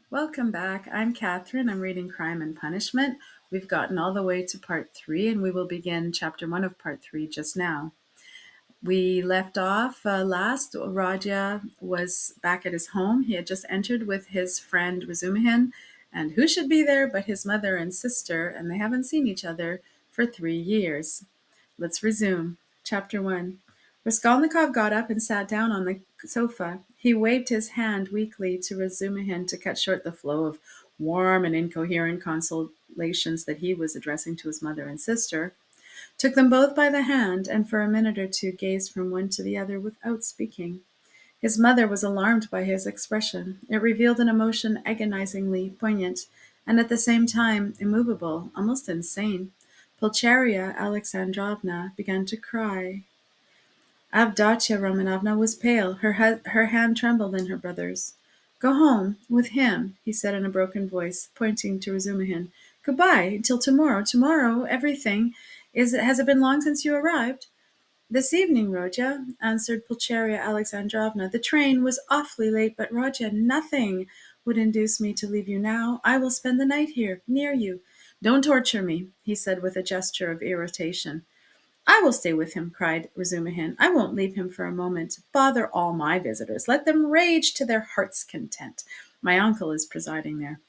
Welcome back. I'm Catherine. I'm reading Crime and Punishment. We've gotten all the way to part 3, and we will begin chapter 1 of part 3 just now. We left off last. Rodya was back at his home. He had just entered with his friend Razumihin, and who should be there but his mother and sister, and they haven't seen each other for 3 years. Let's resume. Chapter 1. Raskolnikov got up and sat down on the sofa. He waved his hand weakly to Razumihin to cut short the flow of warm and incoherent consolations that he was addressing to his mother and sister, took them both by the hand, and for a minute or two gazed from one to the other without speaking. His mother was alarmed by his expression. It revealed an emotion agonizingly poignant, and at the same time immovable, almost insane. Pulcheria Alexandrovna began to cry. Avdotya Romanovna was pale. Her hand trembled in her brother's. "Go home with him," he said in a broken voice, pointing to Razumihin. "Goodbye till tomorrow. Tomorrow everything. Has it been long since you arrived?" "This evening, Rodya," answered Pulcheria Alexandrovna. "The train was awfully late, but Rodya, nothing would induce me to leave you now. I will spend the night here, near you." "Don't torture me," he said with a gesture of irritation. "I will stay with him," cried Razumihin. "I won't leave him for a moment. Bother all my visitors. Let them rage to their heart's content. My uncle is presiding there."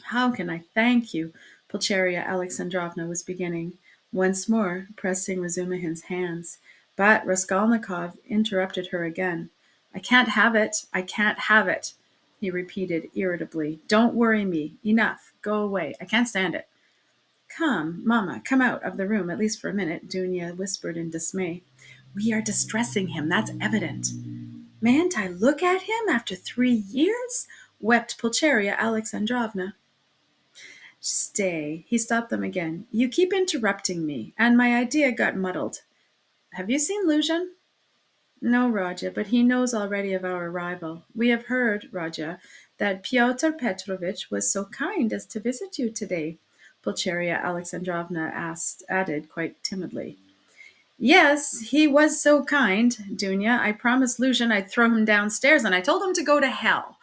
"How can I thank you?" Pulcheria Alexandrovna was beginning, once more pressing Razumihin's hands. But Raskolnikov interrupted her again. "I can't have it. I can't have it," he repeated irritably. "Don't worry me. Enough. Go away. I can't stand it." "Come, mamma, come out of the room, at least for a minute," Dounia whispered in dismay. "We are distressing him, that's evident." "Mayn't I look at him after 3 years?" wept Pulcheria Alexandrovna. "Stay," he stopped them again. "You keep interrupting me, and my idea got muddled. Have you seen Luzhin?" "No, Rodya, but he knows already of our arrival. We have heard, Rodya, that Pyotr Petrovitch was so kind as to visit you today," Pulcheria Alexandrovna added quite timidly. "Yes, he was so kind, Dounia. I promised Luzhin I'd throw him downstairs, and I told him to go to hell."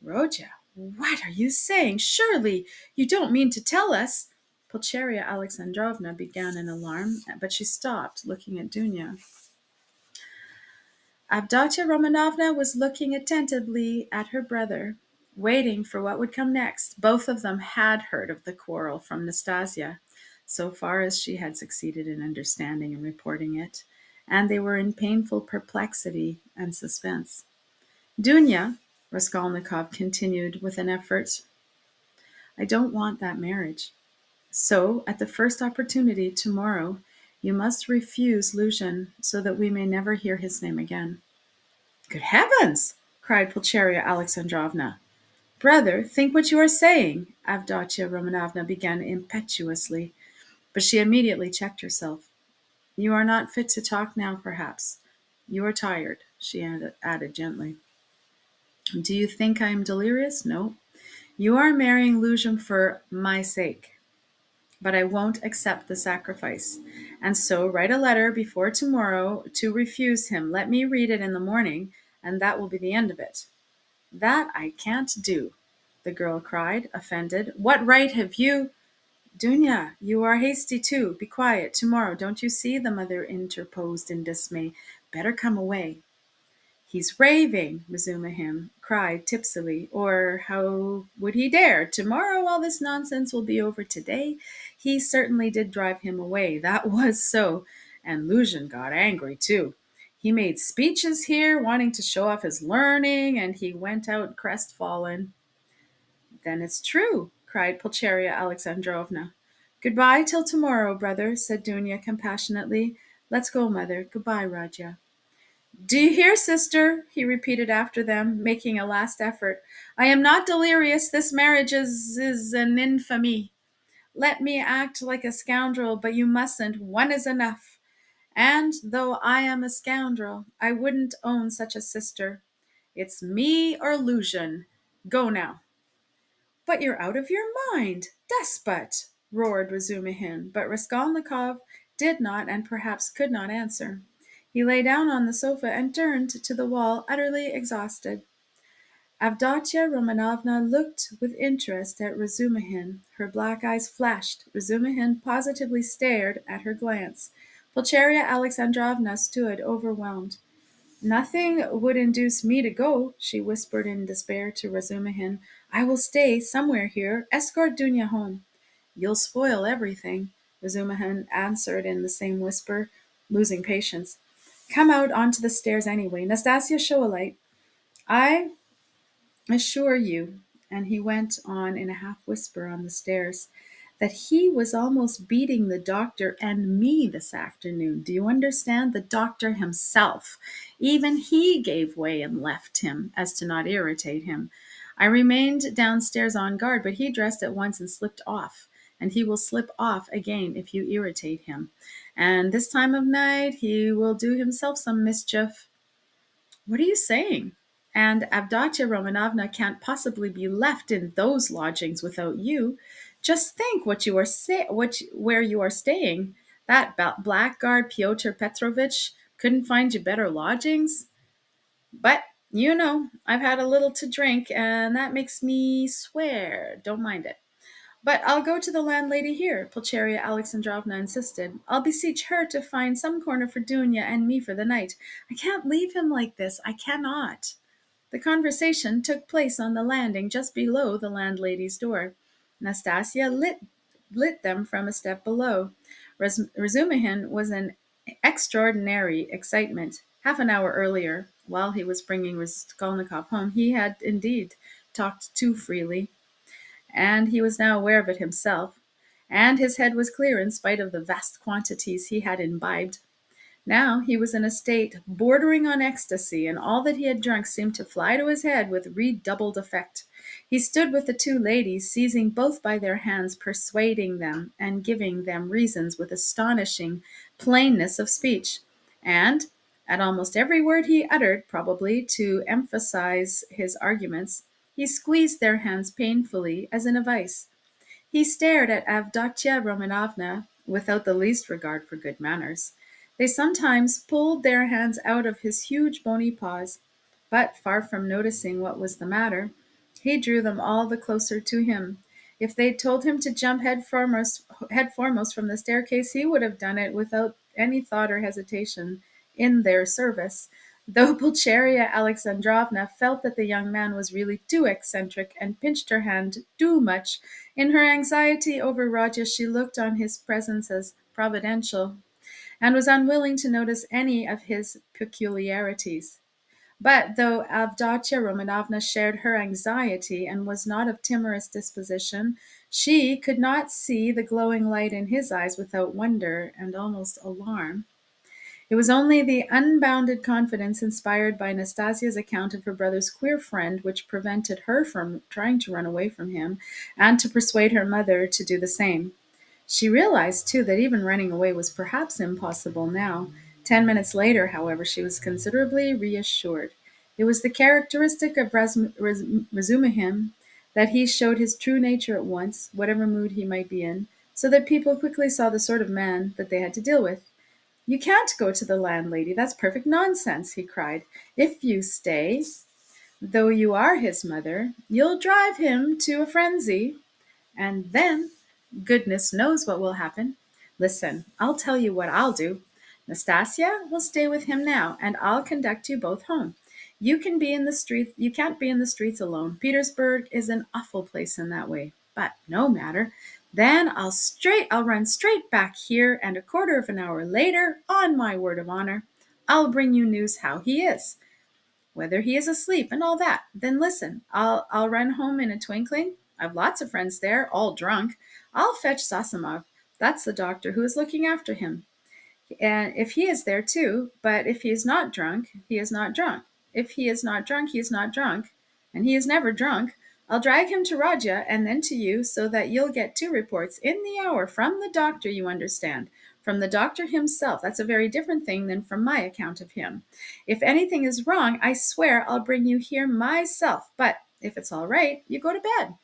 "Rodya, what are you saying? Surely you don't mean to tell us—" Pulcheria Alexandrovna began in alarm, but she stopped, looking at Dounia. Avdotya Romanovna was looking attentively at her brother, waiting for what would come next. Both of them had heard of the quarrel from Nastasia, so far as she had succeeded in understanding and reporting it, and they were in painful perplexity and suspense. "Dounia," Raskolnikov continued with an effort, "I don't want that marriage. So, at the first opportunity, tomorrow, you must refuse Luzhin, so that we may never hear his name again." "Good heavens!" cried Pulcheria Alexandrovna. "Brother, think what you are saying," Avdotya Romanovna began impetuously, but she immediately checked herself. "You are not fit to talk now, perhaps. You are tired," she added gently. "Do you think I am delirious? No. You are marrying Luzhin for my sake, but I won't accept the sacrifice. And so write a letter before tomorrow to refuse him. Let me read it in the morning, and that will be the end of it." "That I can't do," the girl cried, offended. "What right have you—" "Dounia, you are hasty too. Be quiet. Tomorrow, don't you see?" the mother interposed in dismay. "Better come away." "He's raving," Razumihin cried tipsily. "Or how would he dare? Tomorrow all this nonsense will be over. Today he certainly did drive him away. That was so. And Luzhin got angry too. He made speeches here, wanting to show off his learning, and he went out crestfallen." "Then it's true," cried Pulcheria Alexandrovna. "Goodbye till tomorrow, brother," said Dounia compassionately. "Let's go, mother. Goodbye, Rodya." "Do you hear, sister?" he repeated after them, making a last effort. "I am not delirious. This marriage is an infamy. Let me act like a scoundrel, but you mustn't. One is enough. And though I am a scoundrel, I wouldn't own such a sister. It's me or Luzhin. Go now." "But you're out of your mind, despot!" roared Razumihin, but Raskolnikov did not and perhaps could not answer. He lay down on the sofa and turned to the wall, utterly exhausted. Avdotya Romanovna looked with interest at Razumihin. Her black eyes flashed. Razumihin positively stared at her glance. Pulcheria Alexandrovna stood overwhelmed. "Nothing would induce me to go," she whispered in despair to Razumihin. "I will stay somewhere here. Escort Dounia home." "You'll spoil everything," Razumihin answered in the same whisper, losing patience. "Come out onto the stairs anyway. Nastasia, show a light. I assure you," and he went on in a half whisper on the stairs, "that he was almost beating the doctor and me this afternoon. Do you understand? The doctor himself. Even he gave way and left him, as to not irritate him. I remained downstairs on guard, but he dressed at once and slipped off. And he will slip off again if you irritate him. And this time of night he will do himself some mischief." "What are you saying?" "And Avdotya Romanovna can't possibly be left in those lodgings without you. Just think where you are staying. That blackguard Pyotr Petrovitch couldn't find you better lodgings. But, I've had a little to drink, and that makes me swear. Don't mind it." "But I'll go to the landlady here," Pulcheria Alexandrovna insisted. "I'll beseech her to find some corner for Dounia and me for the night. I can't leave him like this. I cannot." The conversation took place on the landing just below the landlady's door. Nastasia lit them from a step below. Razumihin was in extraordinary excitement. Half an hour earlier, while he was bringing Raskolnikov home, he had indeed talked too freely, and he was now aware of it himself, and his head was clear in spite of the vast quantities he had imbibed. Now he was in a state bordering on ecstasy, and all that he had drunk seemed to fly to his head with redoubled effect. He stood with the two ladies, seizing both by their hands, persuading them, and giving them reasons with astonishing plainness of speech. And at almost every word he uttered, probably to emphasize his arguments, he squeezed their hands painfully, as in a vice. He stared at Avdotya Romanovna without the least regard for good manners. They sometimes pulled their hands out of his huge bony paws, but far from noticing what was the matter, he drew them all the closer to him. If they'd told him to jump head foremost from the staircase, he would have done it without any thought or hesitation, in their service, though Pulcheria Alexandrovna felt that the young man was really too eccentric, and pinched her hand too much. In her anxiety over Rodya, she looked on his presence as providential, and was unwilling to notice any of his peculiarities. But though Avdotya Romanovna shared her anxiety and was not of timorous disposition, she could not see the glowing light in his eyes without wonder and almost alarm. It was only the unbounded confidence inspired by Nastasia's account of her brother's queer friend which prevented her from trying to run away from him, and to persuade her mother to do the same. She realized, too, that even running away was perhaps impossible now. 10 minutes later, however, she was considerably reassured. It was the characteristic of Razumihin that he showed his true nature at once, whatever mood he might be in, so that people quickly saw the sort of man that they had to deal with. "You can't go to the landlady. That's perfect nonsense," he cried. "If you stay, though you are his mother, you'll drive him to a frenzy. And then, goodness knows what will happen. Listen, I'll tell you what I'll do. Nastasia will stay with him now, and I'll conduct you both home. You can't be in the streets alone. Petersburg is an awful place in that way. But no matter. Then I'll run straight back here, and a quarter of an hour later, on my word of honor, I'll bring you news how he is, whether he is asleep and all that. Then listen, I'll run home in a twinkling. I've lots of friends there, all drunk. I'll fetch Zossimov. That's the doctor who is looking after him. And if he is there too, but if he is not drunk, he is not drunk. If he is not drunk, he is not drunk, and he is never drunk. I'll drag him to Rodya and then to you, so that you'll get two reports in the hour from the doctor, you understand. From the doctor himself. That's a very different thing than from my account of him. If anything is wrong, I swear I'll bring you here myself. But if it's all right, you go to bed.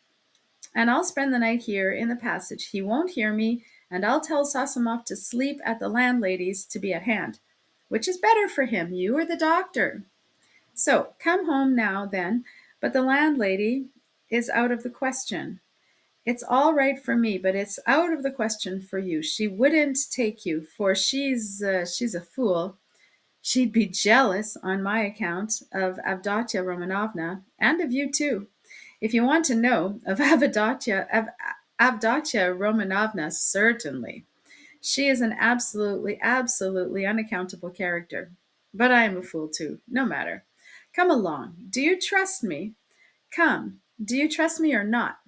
And I'll spend the night here in the passage. He won't hear me, and I'll tell Zossimov to sleep at the landlady's to be at hand. Which is better for him, you or the doctor? So come home now, then. But the landlady is out of the question. It's all right for me, but it's out of the question for you. She wouldn't take you, for she's a fool. She'd be jealous on my account of Avdotya Romanovna, and of you too. If you want to know of Avdotya Romanovna, certainly. She is an absolutely unaccountable character. But I am a fool too, no matter. Come along. Do you trust me? Come. Do you trust me or not?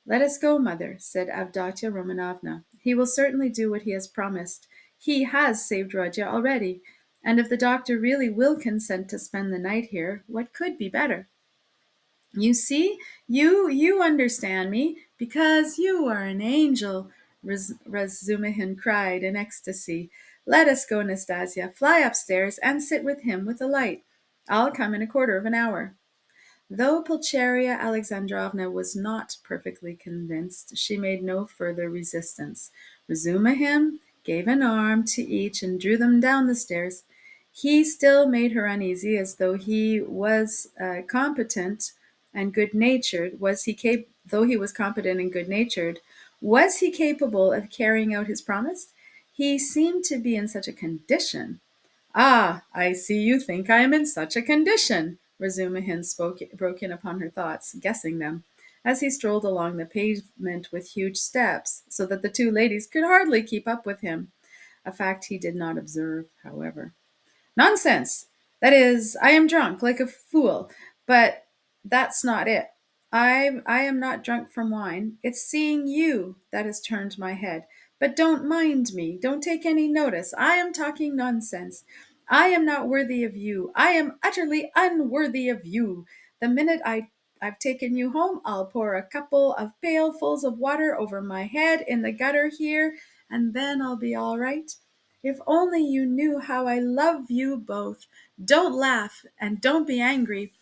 Let us go, mother, said Avdotya Romanovna. He will certainly do what he has promised. He has saved Rodya already, and if the doctor really will consent to spend the night here, what could be better? You see, you understand me, because you are an angel, Razumihin cried in ecstasy. Let us go, Nastasia. Fly upstairs and sit with him with a light. I'll come in a quarter of an hour. Though Pulcheria Alexandrovna was not perfectly convinced, she made no further resistance. Razumihin gave an arm to each and drew them down the stairs. He still made her uneasy, as though he was competent and good-natured. Though he was competent and good-natured, was he capable of carrying out his promise? He seemed to be in such a condition. Ah, I see you think I am in such a condition, Razumihin broke in upon her thoughts, guessing them, as he strolled along the pavement with huge steps, so that the two ladies could hardly keep up with him, a fact he did not observe, however. Nonsense! That is, I am drunk, like a fool, but that's not it. I am not drunk from wine. It's seeing you that has turned my head. But don't mind me. Don't take any notice. I am talking nonsense. I am not worthy of you. I am utterly unworthy of you. The minute I've taken you home, I'll pour a couple of pailfuls of water over my head in the gutter here, and then I'll be all right. If only you knew how I love you both. Don't laugh and don't be angry.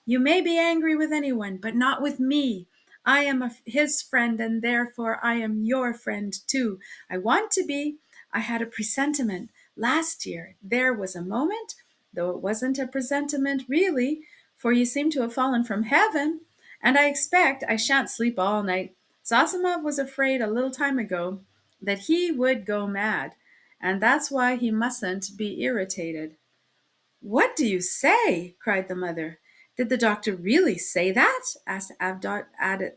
You may be angry with anyone, but not with me. I am his friend, and therefore I am your friend too. I want to be. I had a presentiment last year. There was a moment, though it wasn't a presentiment really, for you seem to have fallen from heaven, and I expect I shan't sleep all night. Zossimov was afraid a little time ago that he would go mad, and that's why he mustn't be irritated. What do you say? Cried the mother. Did the doctor really say that? Asked Avdotya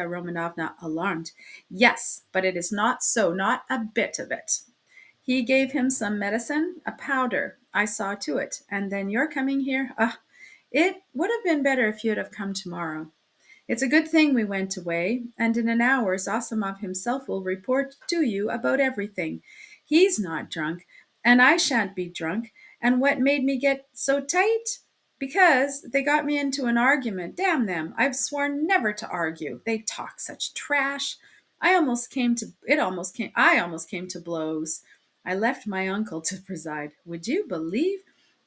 Romanovna, alarmed. Yes, but it is not so, not a bit of it. He gave him some medicine, a powder. I saw to it. And then you're coming here? It would have been better if you'd have come tomorrow. It's a good thing we went away, and in an hour Zossimov himself will report to you about everything. He's not drunk, and I shan't be drunk. And what made me get so tight? Because they got me into an argument. Damn them. I've sworn never to argue. They talk such trash. I almost came to blows. I left my uncle to preside. Would you believe?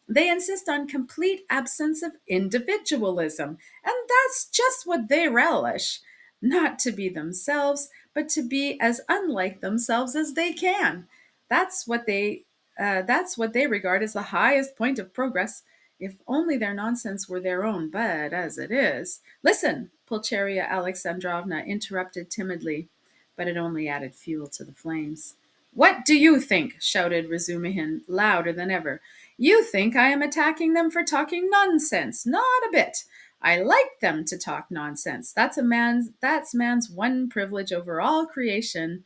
They insist on complete absence of individualism, and that's just what they relish. Not to be themselves, but to be as unlike themselves as they can. That's what they that's what they regard as the highest point of progress. If only their nonsense were their own, but as it is. Listen, Pulcheria Alexandrovna interrupted timidly, but it only added fuel to the flames. What do you think? Shouted Razumihin, louder than ever. You think I am attacking them for talking nonsense. Not a bit. I like them to talk nonsense. That's man's one privilege over all creation.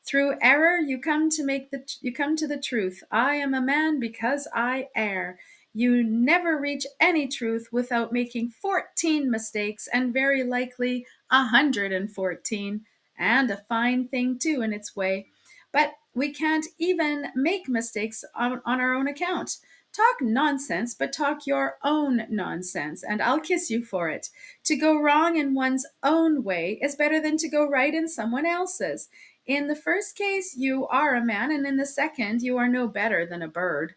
Through error you come to the truth. I am a man because I err. You never reach any truth without making 14 mistakes, and very likely 114, and a fine thing too in its way. But we can't even make mistakes on our own account. Talk nonsense, but talk your own nonsense, and I'll kiss you for it. To go wrong in one's own way is better than to go right in someone else's. In the first case, you are a man, and in the second, you are no better than a bird.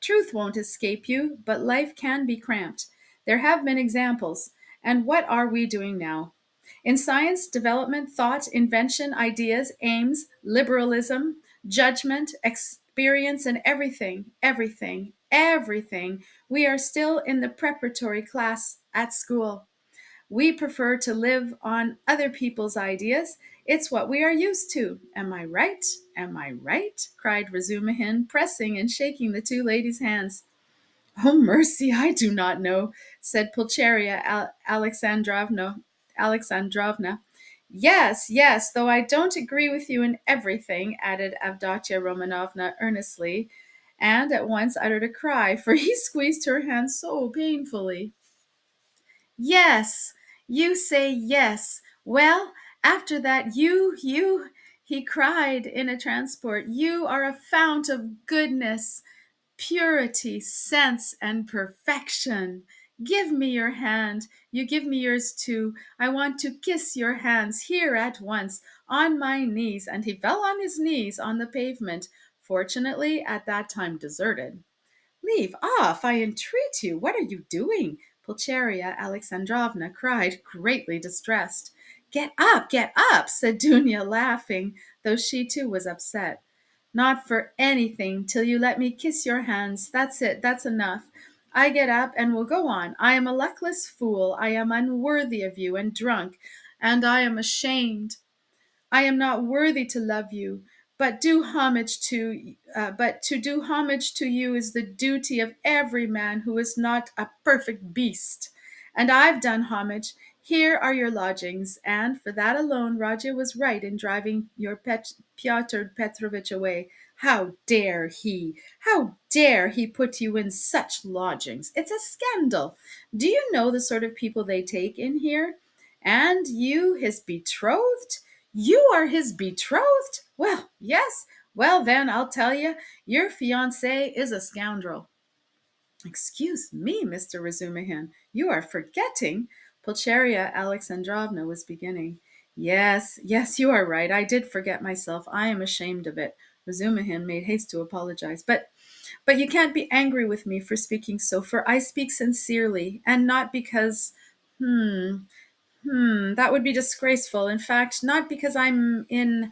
Truth won't escape you, but life can be cramped. There have been examples, and what are we doing now? In science, development, thought, invention, ideas, aims, liberalism, judgment, experience, and everything, everything. We are still in the preparatory class at school. We prefer to live on other people's ideas. It's what we are used to. Am I right? Am I right? Cried Razumihin, pressing and shaking the two ladies' hands. Oh, mercy, I do not know, said Pulcheria Alexandrovna. Yes, yes, though I don't agree with you in everything, added Avdotya Romanovna earnestly, and at once uttered a cry, for he squeezed her hand so painfully. Yes, you say yes. Well, after that, he cried in a transport, you are a fount of goodness, purity, sense, and perfection. Give me your hand. You give me yours too. I want to kiss your hands here at once, on my knees. And he fell on his knees on the pavement, fortunately at that time deserted. Leave off, I entreat you. What are you doing? Pulcheria Alexandrovna cried, greatly distressed. Get up, said Dounia, laughing, though she too was upset. Not for anything till you let me kiss your hands. That's it, that's enough. I get up and will go on. I am a luckless fool. I am unworthy of you and drunk, and I am ashamed. I am not worthy to love you, but to do homage to you is the duty of every man who is not a perfect beast. And I've done homage. Here are your lodgings, and for that alone Rodya was right in driving your Pyotr Petrovitch away. How dare he put you in such lodgings? It's a scandal. Do you know the sort of people they take in here? And you, his betrothed? You are his betrothed? Well, yes. Well, then, I'll tell you, your fiancé is a scoundrel. Excuse me, Mr. Razumihin, you are forgetting. Pulcheria Alexandrovna was beginning. Yes, yes, you are right. I did forget myself. I am ashamed of it. Razumihin made haste to apologize. But you can't be angry with me for speaking so, for I speak sincerely, and not because that would be disgraceful. In fact, not because I'm in.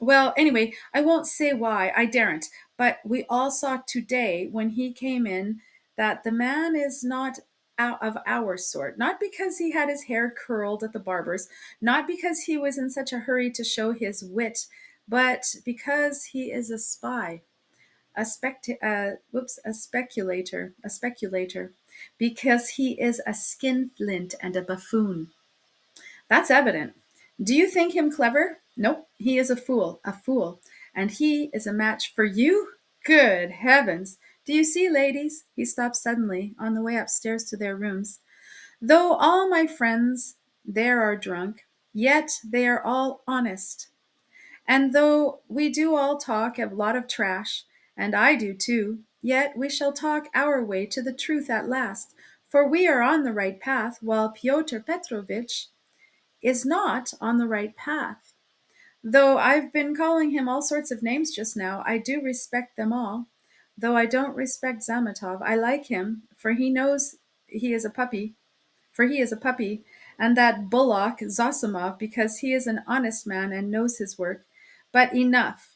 Well, anyway, I won't say why. I daren't. But we all saw today when he came in that the man is not out of our sort. Not because he had his hair curled at the barber's, not because he was in such a hurry to show his wit, but because he is a spy, a speculator, because he is a skinflint and a buffoon. That's evident. Do you think him clever? Nope, he is a fool. And he is a match for you? Good heavens! Do you see, ladies? He stopped suddenly on the way upstairs to their rooms. Though all my friends there are drunk, yet they are all honest. And though we do all talk a lot of trash, and I do too, yet we shall talk our way to the truth at last, for we are on the right path, while Pyotr Petrovitch is not on the right path. Though I've been calling him all sorts of names just now, I do respect them all. Though I don't respect Zametov, I like him, for he knows he is a puppy, for he is a puppy, and that bullock Zossimov, because he is an honest man and knows his work. But enough.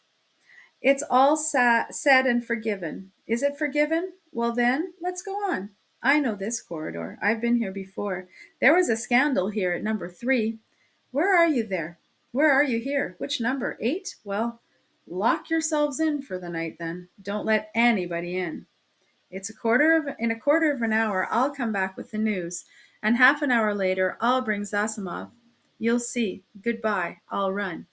It's all said and forgiven. Is it forgiven? Well, then, let's go on. I know this corridor. I've been here before. There was a scandal here at number 3. Where are you there? Where are you here? Which number? 8? Well, lock yourselves in for the night then. Don't let anybody in. In a quarter of an hour I'll come back with the news, and half an hour later I'll bring Zossimov. You'll see. Goodbye. I'll run.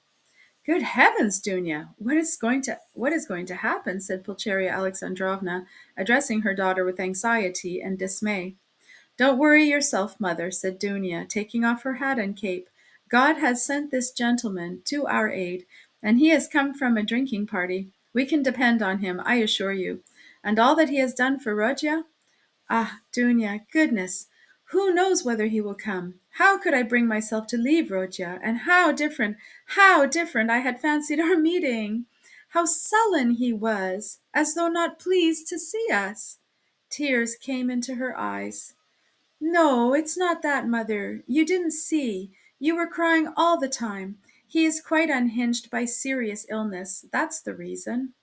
Good heavens, Dounia! What is going to happen? Said Pulcheria Alexandrovna, addressing her daughter with anxiety and dismay. Don't worry yourself, mother, said Dounia, taking off her hat and cape. God has sent this gentleman to our aid, and he has come from a drinking party. We can depend on him, I assure you. And all that he has done for Rodya? Ah, Dounia, goodness! Who knows whether he will come? How could I bring myself to leave Rodya? And how different I had fancied our meeting! How sullen he was, as though not pleased to see us! Tears came into her eyes. No, it's not that, mother. You didn't see. You were crying all the time. He is quite unhinged by serious illness. That's the reason.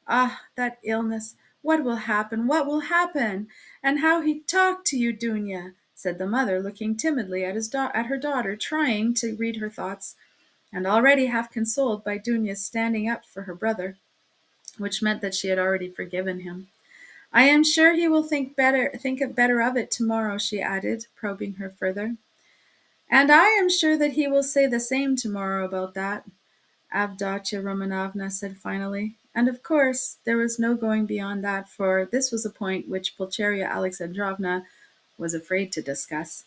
Ah, that illness. What will happen? What will happen? And how he talked to you, Dounia," said the mother, looking timidly at her daughter, trying to read her thoughts, and already half consoled by Dounia's standing up for her brother, which meant that she had already forgiven him. "I am sure he will think better of it tomorrow," she added, probing her further. "And I am sure that he will say the same tomorrow about that," Avdotya Romanovna said finally. And of course, there was no going beyond that, for this was a point which Pulcheria Alexandrovna was afraid to discuss.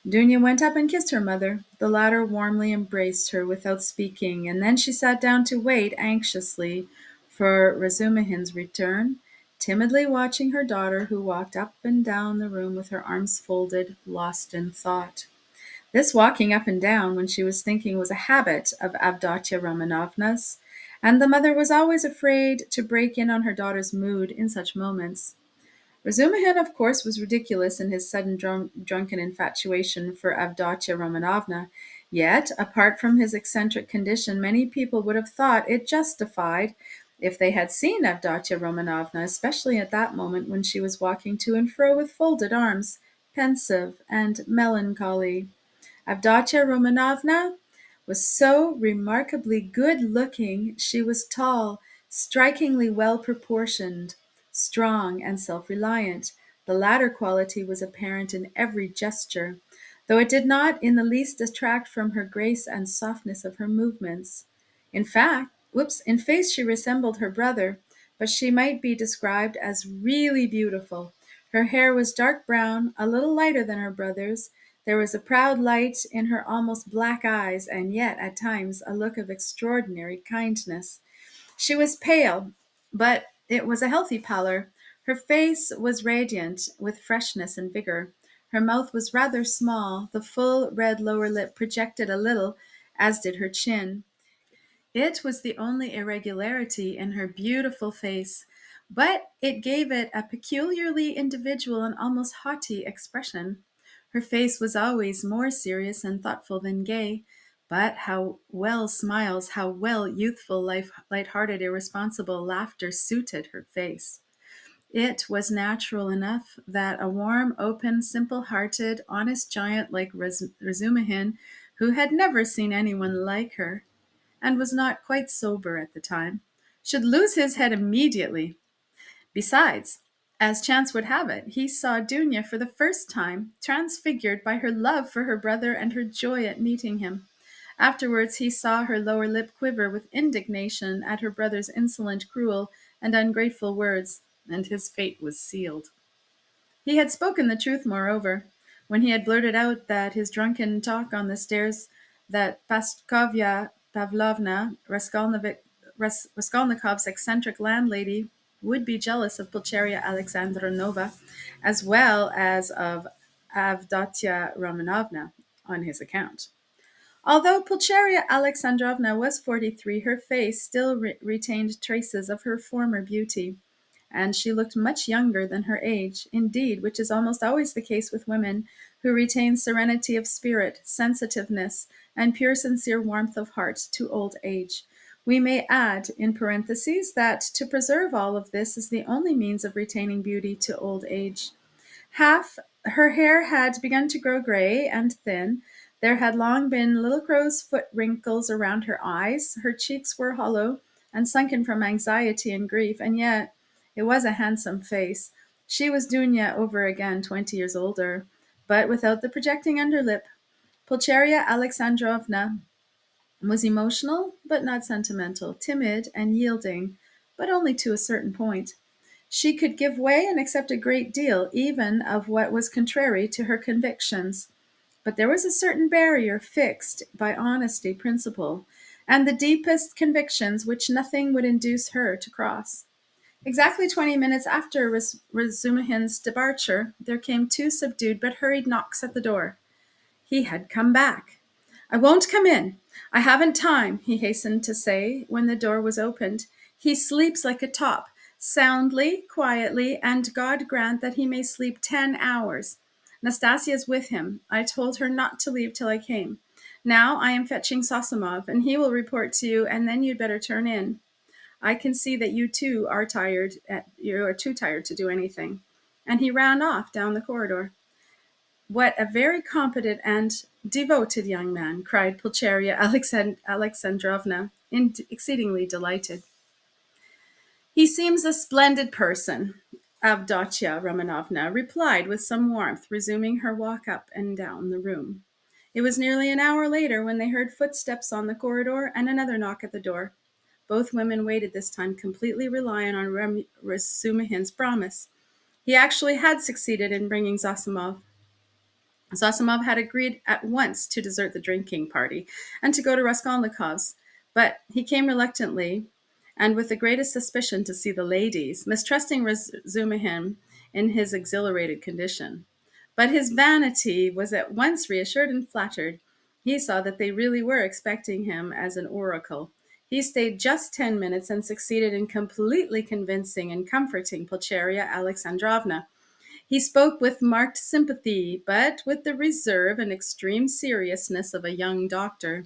Dounia went up and kissed her mother. The latter warmly embraced her without speaking, and then she sat down to wait anxiously for Razumihin's return, timidly watching her daughter, who walked up and down the room with her arms folded, lost in thought. This walking up and down when she was thinking was a habit of Avdotya Romanovna's, and the mother was always afraid to break in on her daughter's mood in such moments. Razumihin, of course, was ridiculous in his sudden drunken infatuation for Avdotya Romanovna, yet, apart from his eccentric condition, many people would have thought it justified if they had seen Avdotya Romanovna, especially at that moment when she was walking to and fro with folded arms, pensive and melancholy. Avdotya Romanovna was so remarkably good-looking. She was tall, strikingly well-proportioned, strong, and self-reliant. The latter quality was apparent in every gesture, though it did not in the least detract from her grace and softness of her movements. In face she resembled her brother, but she might be described as really beautiful. Her hair was dark brown, a little lighter than her brother's. There was a proud light in her almost black eyes, and yet, at times, a look of extraordinary kindness. She was pale, but it was a healthy pallor. Her face was radiant with freshness and vigor. Her mouth was rather small. The full red lower lip projected a little, as did her chin. It was the only irregularity in her beautiful face, but it gave it a peculiarly individual and almost haughty expression. Her face was always more serious and thoughtful than gay, but how well smiles, how well youthful, light-hearted, irresponsible laughter suited her face. It was natural enough that a warm, open, simple-hearted, honest giant like Razumihin, who had never seen anyone like her, and was not quite sober at the time, should lose his head immediately. Besides, as chance would have it, he saw Dounia for the first time, transfigured by her love for her brother and her joy at meeting him. Afterwards, he saw her lower lip quiver with indignation at her brother's insolent, cruel, and ungrateful words, and his fate was sealed. He had spoken the truth, moreover, when he had blurted out that his drunken talk on the stairs, that Praskovya Pavlovna, Raskolnikov's eccentric landlady, would be jealous of Pulcheria Alexandrovna as well as of Avdotya Romanovna on his account. Although Pulcheria Alexandrovna was 43, her face still retained traces of her former beauty, and she looked much younger than her age, indeed, which is almost always the case with women who retain serenity of spirit, sensitiveness, and pure sincere warmth of heart to old age. We may add, in parentheses, that to preserve all of this is the only means of retaining beauty to old age. Half her hair had begun to grow gray and thin. There had long been little crow's foot wrinkles around her eyes. Her cheeks were hollow and sunken from anxiety and grief, and yet it was a handsome face. She was Dounia over again, 20 years older, but without the projecting underlip. Pulcheria Alexandrovna was emotional, but not sentimental, timid and yielding, but only to a certain point. She could give way and accept a great deal, even of what was contrary to her convictions. But there was a certain barrier fixed by honesty, principle, and the deepest convictions which nothing would induce her to cross. Exactly 20 minutes after Razumihin's departure, there came two subdued but hurried knocks at the door. He had come back. "I won't come in. I haven't time," he hastened to say when the door was opened. "He sleeps like a top, soundly, quietly, and God grant that he may sleep 10 hours. Nastasia's with him. I told her not to leave till I came. Now I am fetching Zossimov, and he will report to you, and then you'd better turn in." I can see that you too are tired. You are too tired to do anything." And he ran off down the corridor. "What a very competent and devoted young man!" cried Pulcheria Alexandrovna, exceedingly delighted. "He seems a splendid person," Avdotya Romanovna replied with some warmth, resuming her walk up and down the room. It was nearly an hour later when they heard footsteps on the corridor and another knock at the door. Both women waited this time, completely relying on Razumihin's promise. He actually had succeeded in bringing Zossimov. Zossimov had agreed at once to desert the drinking party and to go to Raskolnikov's, but he came reluctantly and with the greatest suspicion to see the ladies, mistrusting Razumihin in his exhilarated condition. But his vanity was at once reassured and flattered. He saw that they really were expecting him as an oracle. He stayed just 10 minutes and succeeded in completely convincing and comforting Pulcheria Alexandrovna. He spoke with marked sympathy, but with the reserve and extreme seriousness of a young doctor,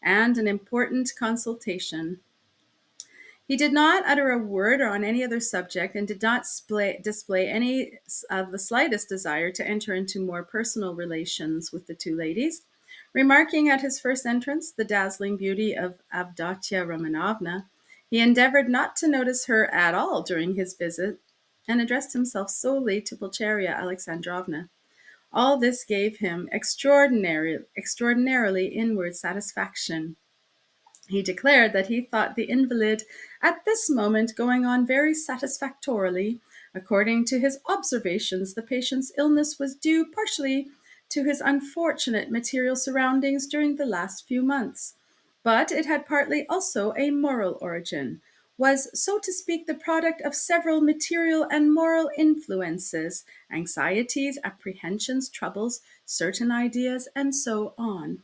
and an important consultation. He did not utter a word on any other subject, and did not display any of the slightest desire to enter into more personal relations with the two ladies. Remarking at his first entrance the dazzling beauty of Avdotya Romanovna, he endeavored not to notice her at all during his visit, and addressed himself solely to Pulcheria Alexandrovna. All this gave him extraordinarily inward satisfaction. He declared that he thought the invalid at this moment going on very satisfactorily. According to his observations, the patient's illness was due partially to his unfortunate material surroundings during the last few months, but it had partly also a moral origin, was, so to speak, the product of several material and moral influences, anxieties, apprehensions, troubles, certain ideas, and so on.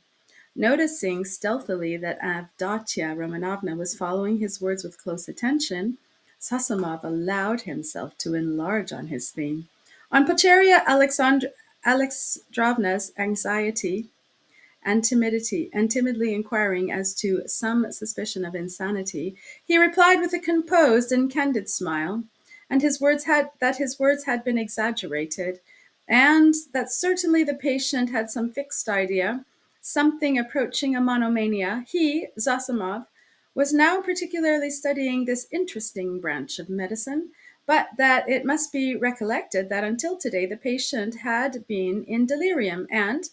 Noticing stealthily that Avdotya Romanovna was following his words with close attention, Zossimov allowed himself to enlarge on his theme. On Pulcheria Alexandrovna's anxiety and timidly inquiring as to some suspicion of insanity, he replied with a composed and candid smile, and his words had been exaggerated, and that certainly the patient had some fixed idea, something approaching a monomania. He, Zossimov, was now particularly studying this interesting branch of medicine, but that it must be recollected that until today the patient had been in delirium, and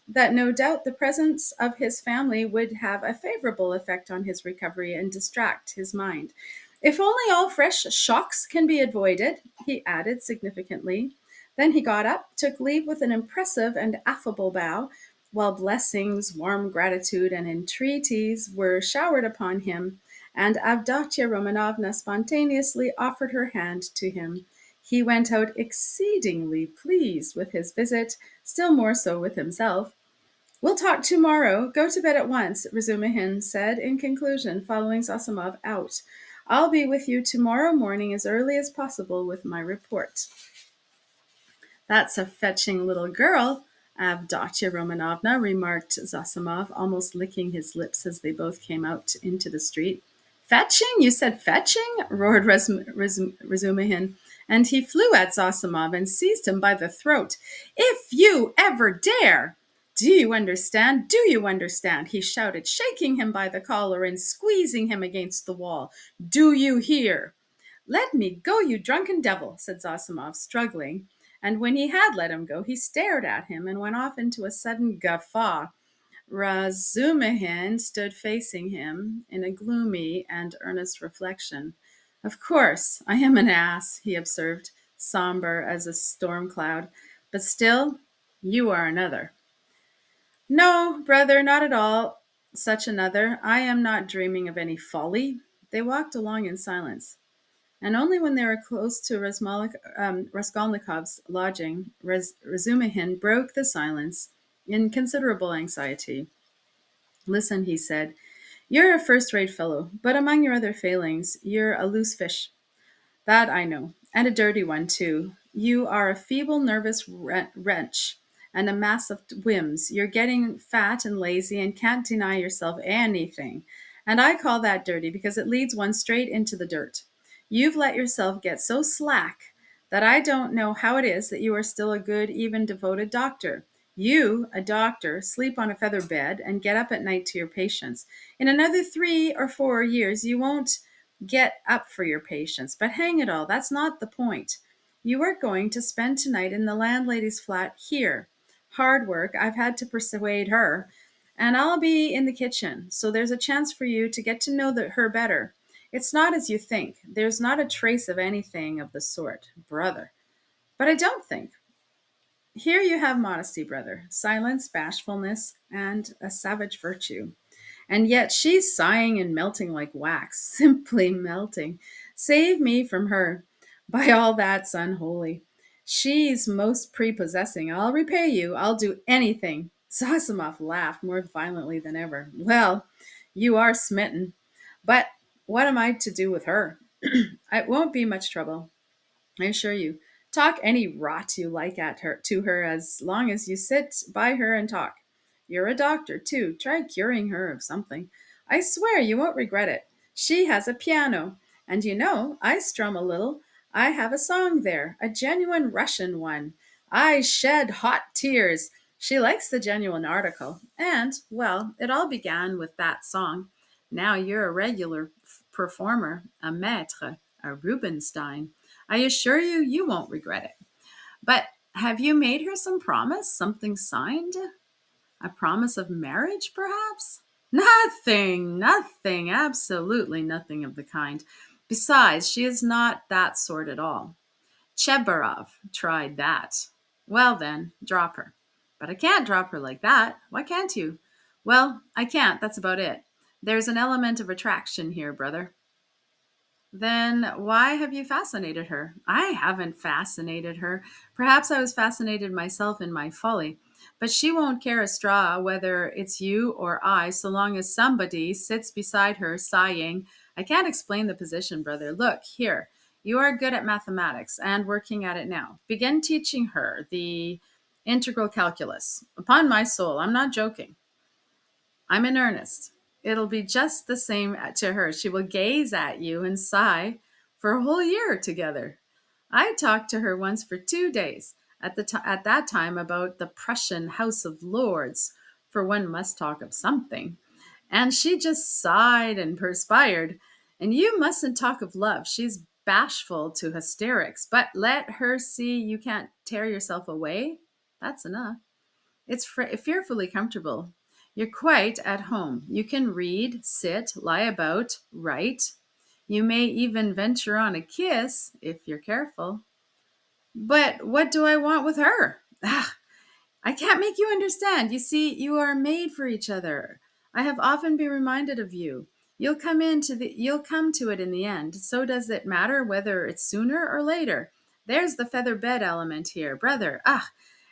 that no doubt the presence of his family would have a favorable effect on his recovery and distract his mind. "If only all fresh shocks can be avoided," he added significantly. Then he got up, took leave with an impressive and affable bow, while blessings, warm gratitude, and entreaties were showered upon him, and Avdotya Romanovna spontaneously offered her hand to him. He went out exceedingly pleased with his visit, still more so with himself. "We'll talk tomorrow. Go to bed at once," Razumihin said in conclusion, following Zossimov out. "I'll be with you tomorrow morning as early as possible with my report." "That's a fetching little girl, Avdotya Romanovna," remarked Zossimov, almost licking his lips as they both came out into the street. "Fetching? You said fetching?" roared Razumihin, and he flew at Zossimov and seized him by the throat. "If you ever dare! Do you understand? Do you understand?" he shouted, shaking him by the collar and squeezing him against the wall. "Do you hear?" "Let me go, you drunken devil," said Zossimov, struggling, and when he had let him go, he stared at him and went off into a sudden guffaw. Razumihin stood facing him in a gloomy and earnest reflection. "Of course, I am an ass," he observed, somber as a storm cloud, "but still, you are another." "No, brother, not at all such another. I am not dreaming of any folly." They walked along in silence, and only when they were close to Raskolnikov's lodging, Razumihin broke the silence in considerable anxiety. "Listen," he said, "you're a first-rate fellow, but among your other failings, you're a loose fish. That I know, and a dirty one, too. You are a feeble, nervous wretch, and a mass of whims. You're getting fat and lazy, and can't deny yourself anything. And I call that dirty because it leads one straight into the dirt. You've let yourself get so slack that I don't know how it is that you are still a good, even devoted doctor. You, a doctor, sleep on a feather bed and get up at night to your patients. In another 3 or 4 years, you won't get up for your patients. But hang it all, that's not the point. You are going to spend tonight in the landlady's flat here. Hard work, I've had to persuade her, and I'll be in the kitchen, so there's a chance for you to get to know her better. It's not as you think. There's not a trace of anything of the sort, brother. But I don't think. Here you have modesty, brother, silence, bashfulness, and a savage virtue. And yet she's sighing and melting like wax, simply melting. Save me from her. By all that's unholy. She's most prepossessing. I'll repay you. I'll do anything. Zossimov laughed more violently than ever. Well, you are smitten. But what am I to do with her? It won't be much trouble, I assure you. Talk any rot you like at her to her as long as you sit by her and talk. You're a doctor, too. Try curing her of something. I swear you won't regret it. She has a piano, and I strum a little. I have a song there, a genuine Russian one. I shed hot tears. She likes the genuine article. And, well, it all began with that song. Now you're a regular performer, a maître, a Rubinstein. I assure you, you won't regret it. But have you made her some promise, something signed? A promise of marriage, perhaps? Nothing, nothing, absolutely nothing of the kind. Besides, she is not that sort at all. Chebarov tried that. Well, then, drop her. But I can't drop her like that. Why can't you? Well, I can't, that's about it. There's an element of attraction here, brother. Then why have you fascinated her? I haven't fascinated her. Perhaps I was fascinated myself in my folly. But she won't care a straw whether it's you or I, so long as somebody sits beside her sighing. I can't explain the position, brother. Look, here. You are good at mathematics and working at it now. Begin teaching her the integral calculus. Upon my soul, I'm not joking. I'm in earnest. It'll be just the same to her. She will gaze at you and sigh for a whole year together. I talked to her once for 2 days at that time about the Prussian House of Lords, for one must talk of something. And she just sighed and perspired. And you mustn't talk of love. She's bashful to hysterics, but let her see you can't tear yourself away. That's enough. It's fearfully comfortable. You're quite at home. You can read, sit, lie about, write. You may even venture on a kiss if you're careful. But what do I want with her? Ah, I can't make you understand. You see, you are made for each other. I have often been reminded of you. You'll come to it in the end. So does it matter whether it's sooner or later? There's the feather bed element here, brother. Ah,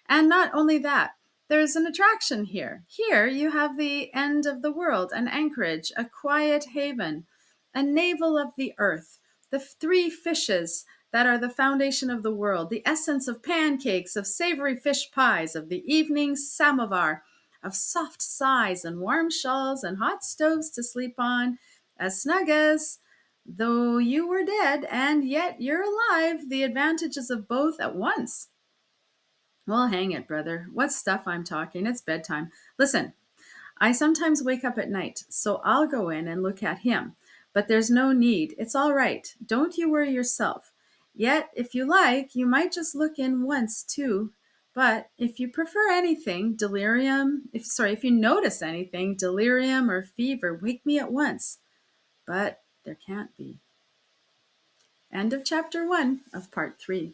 and not only that, there's an attraction here. Here you have the end of the world, an anchorage, a quiet haven, a navel of the earth, the three fishes that are the foundation of the world, the essence of pancakes, of savory fish pies, of the evening samovar, of soft sighs and warm shawls and hot stoves to sleep on, as snug as though you were dead and yet you're alive, the advantages of both at once. Well, hang it, brother. What stuff I'm talking. It's bedtime. Listen, I sometimes wake up at night, so I'll go in and look at him. But there's no need. It's all right. Don't you worry yourself. Yet, if you like, you might just look in once, too. But if you prefer anything, if you notice anything, delirium or fever, wake me at once. But there can't be. End of chapter 1 of part 3.